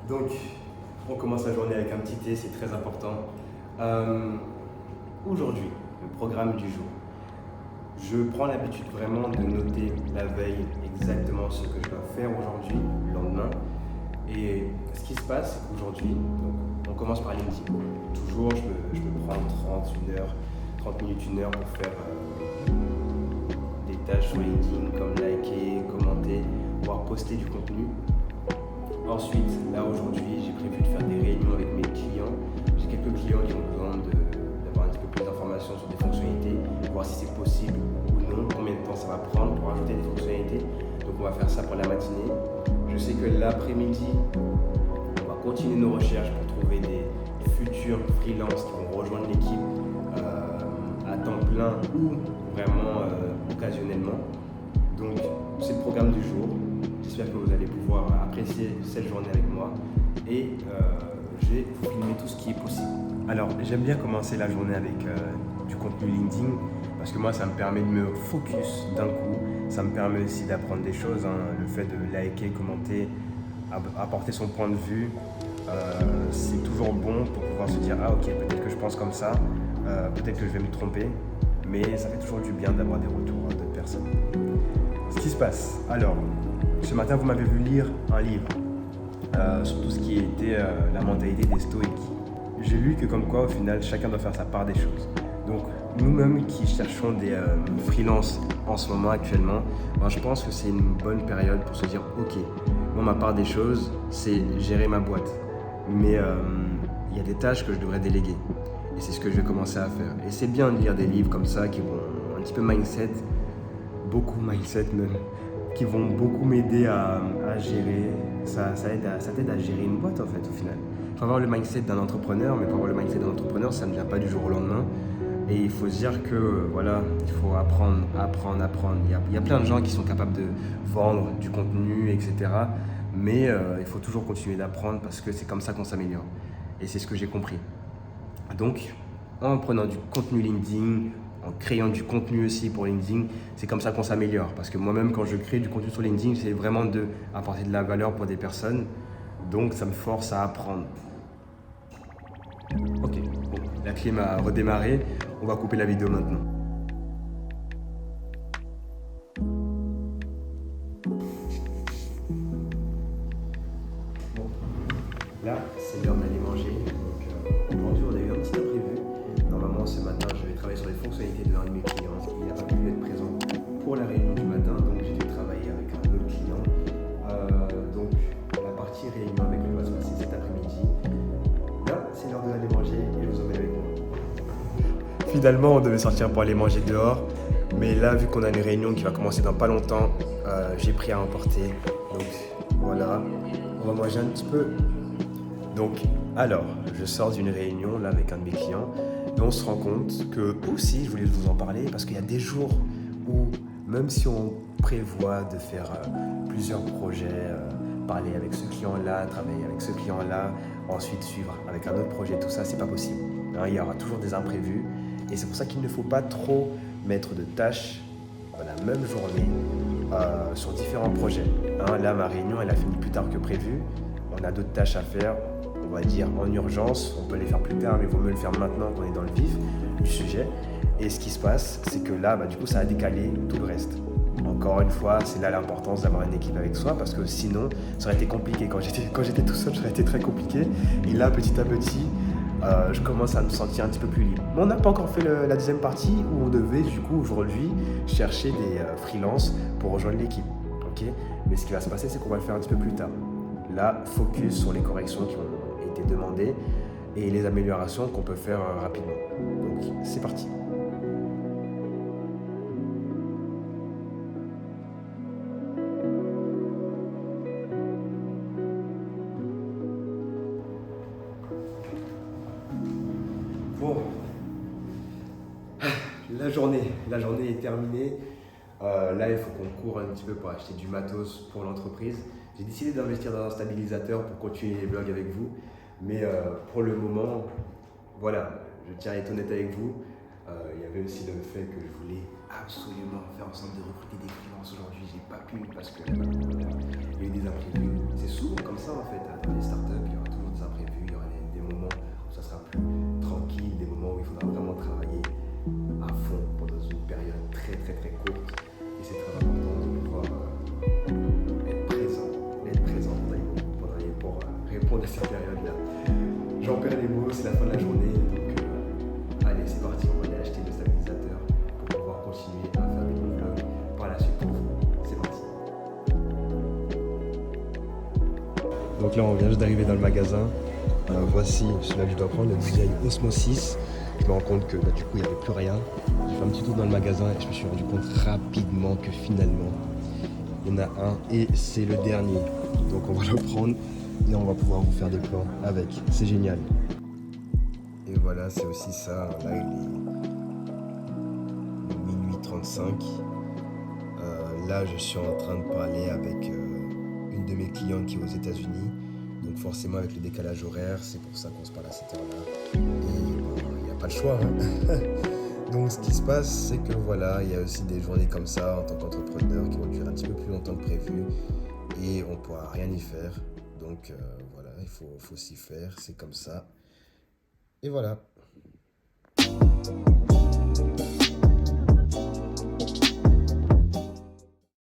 Donc, on commence la journée avec un petit thé, c'est très important. Aujourd'hui, le programme du jour. Je prends l'habitude vraiment de noter la veille exactement ce que je dois faire aujourd'hui, le lendemain. Et ce qui se passe, c'est qu'aujourd'hui, on commence par LinkedIn. Toujours, je me prends 30 minutes, 1 heure pour faire des tâches sur LinkedIn, comme liker, commenter, voire poster du contenu. Ensuite, là aujourd'hui, j'ai prévu de faire des réunions avec mes clients. J'ai quelques clients qui ont besoin d'avoir un petit peu plus d'informations sur des fonctionnalités, voir si c'est possible ou non, combien de temps ça va prendre pour ajouter des fonctionnalités. Donc on va faire ça pour la matinée. Je sais que l'après-midi, on va continuer nos recherches pour trouver des futurs freelances qui vont rejoindre l'équipe à temps plein ou vraiment occasionnellement. Donc c'est le programme du jour. J'espère que vous allez pouvoir apprécier cette journée avec moi et je vais vous filmer tout ce qui est possible. Alors j'aime bien commencer la journée avec du contenu LinkedIn parce que moi ça me permet de me focus d'un coup, ça me permet aussi d'apprendre des choses, le fait de liker, commenter, apporter son point de vue, c'est toujours bon pour pouvoir se dire ah ok peut-être que je pense comme ça, peut-être que je vais me tromper, mais ça fait toujours du bien d'avoir des retours d'autres personnes. Ce qui se passe, alors ce matin vous m'avez vu lire un livre sur tout ce qui était la mentalité des stoïques. J'ai lu que comme quoi au final chacun doit faire sa part des choses. Donc nous-mêmes qui cherchons des freelances en ce moment actuellement, je pense que c'est une bonne période pour se dire ok, moi ma part des choses c'est gérer ma boîte. Mais il y a des tâches que je devrais déléguer. Et c'est ce que je vais commencer à faire. Et c'est bien de lire des livres comme ça qui vont un petit peu mindset, beaucoup mindset même, qui vont beaucoup m'aider à gérer. Ça t'aide à gérer une boîte en fait au final. Il faut avoir le mindset d'un entrepreneur, mais pour avoir le mindset d'un entrepreneur, ça ne vient pas du jour au lendemain. Et il faut se dire que voilà, il faut apprendre. Il y a plein de gens qui sont capables de vendre du contenu, etc. Mais il faut toujours continuer d'apprendre parce que c'est comme ça qu'on s'améliore. Et c'est ce que j'ai compris. Donc, en prenant du contenu LinkedIn, en créant du contenu aussi pour LinkedIn, c'est comme ça qu'on s'améliore. Parce que moi-même, quand je crée du contenu sur LinkedIn, c'est vraiment d'apporter de la valeur pour des personnes. Donc, ça me force à apprendre. Ok, bon, la clim a redémarré. On va couper la vidéo maintenant. Bon, là, c'est l'heure d'aller manger. Donc, aujourd'hui, on a eu un petit imprévu. Normalement, ce matin, je vais travailler sur les fonctionnalités de l'un de mes clients. Il n'a pas pu être présent pour la réunion du matin, donc j'ai dû travailler avec un autre client. Donc, la partie réunion avec lui va se passer cet après-midi. Là, c'est l'heure d'aller manger et je vous emmène avec moi. Finalement, on devait sortir pour aller manger dehors. Mais là, vu qu'on a une réunion qui va commencer dans pas longtemps, j'ai pris à emporter. Donc, voilà. On va manger un petit peu. Donc, alors, je sors d'une réunion là avec un de mes clients et on se rend compte que aussi, je voulais vous en parler parce qu'il y a des jours où, même si on prévoit de faire plusieurs projets, parler avec ce client-là, travailler avec ce client-là, ensuite suivre avec un autre projet, tout ça, c'est pas possible. Il y aura toujours des imprévus et c'est pour ça qu'il ne faut pas trop mettre de tâches dans la même journée sur différents projets. Là, ma réunion, elle a fini plus tard que prévu. On a d'autres tâches à faire, on va dire en urgence. On peut les faire plus tard, mais il vaut mieux le faire maintenant qu'on est dans le vif du sujet. Et ce qui se passe, c'est que là, du coup, ça a décalé tout le reste. Encore une fois, c'est là l'importance d'avoir une équipe avec soi parce que sinon, ça aurait été compliqué. Quand j'étais tout seul, ça aurait été très compliqué. Et là, petit à petit, je commence à me sentir un petit peu plus libre. Mais on n'a pas encore fait la deuxième partie où on devait, du coup, aujourd'hui, chercher des freelances pour rejoindre l'équipe. Okay, mais ce qui va se passer, c'est qu'on va le faire un petit peu plus tard. Là, focus sur les corrections qui ont été demandées et les améliorations qu'on peut faire rapidement. Donc, c'est parti. Bon, la journée est terminée. Là, il faut qu'on court un petit peu pour acheter du matos pour l'entreprise. J'ai décidé d'investir dans un stabilisateur pour continuer les vlogs avec vous. Mais pour le moment, voilà, je tiens à être honnête avec vous. Il y avait aussi le fait que je voulais absolument faire en sorte de recruter des freelances aujourd'hui. J'ai pas pu parce que voilà, il y a eu des imprévus. C'est souvent comme ça en fait dans les startups. de cette période-là. J'en perds les mots, c'est la fin de la journée, donc allez, c'est parti, on va aller acheter le stabilisateur pour pouvoir continuer à faire des bons vlogs par la suite pour vous. C'est parti. Donc là, on vient juste d'arriver dans le magasin. Voici celui-là que je dois prendre, le DJI Osmo 6. Je me rends compte que du coup, il n'y avait plus rien. J'ai fait un petit tour dans le magasin et je me suis rendu compte rapidement que finalement, il y en a un et c'est le dernier. Donc on va le prendre et on va pouvoir vous faire des plans avec. C'est génial. Et voilà, c'est aussi ça. Là, il est minuit 35. Là, je suis en train de parler avec une de mes clientes qui est aux États-Unis. Donc forcément, avec le décalage horaire, c'est pour ça qu'on se parle à cette heure-là. Et il n'y a pas le choix. Donc ce qui se passe, c'est que voilà, il y a aussi des journées comme ça en tant qu'entrepreneur qui vont durer un petit peu plus longtemps que prévu et on ne pourra rien y faire. Donc voilà, il faut s'y faire, c'est comme ça. Et voilà.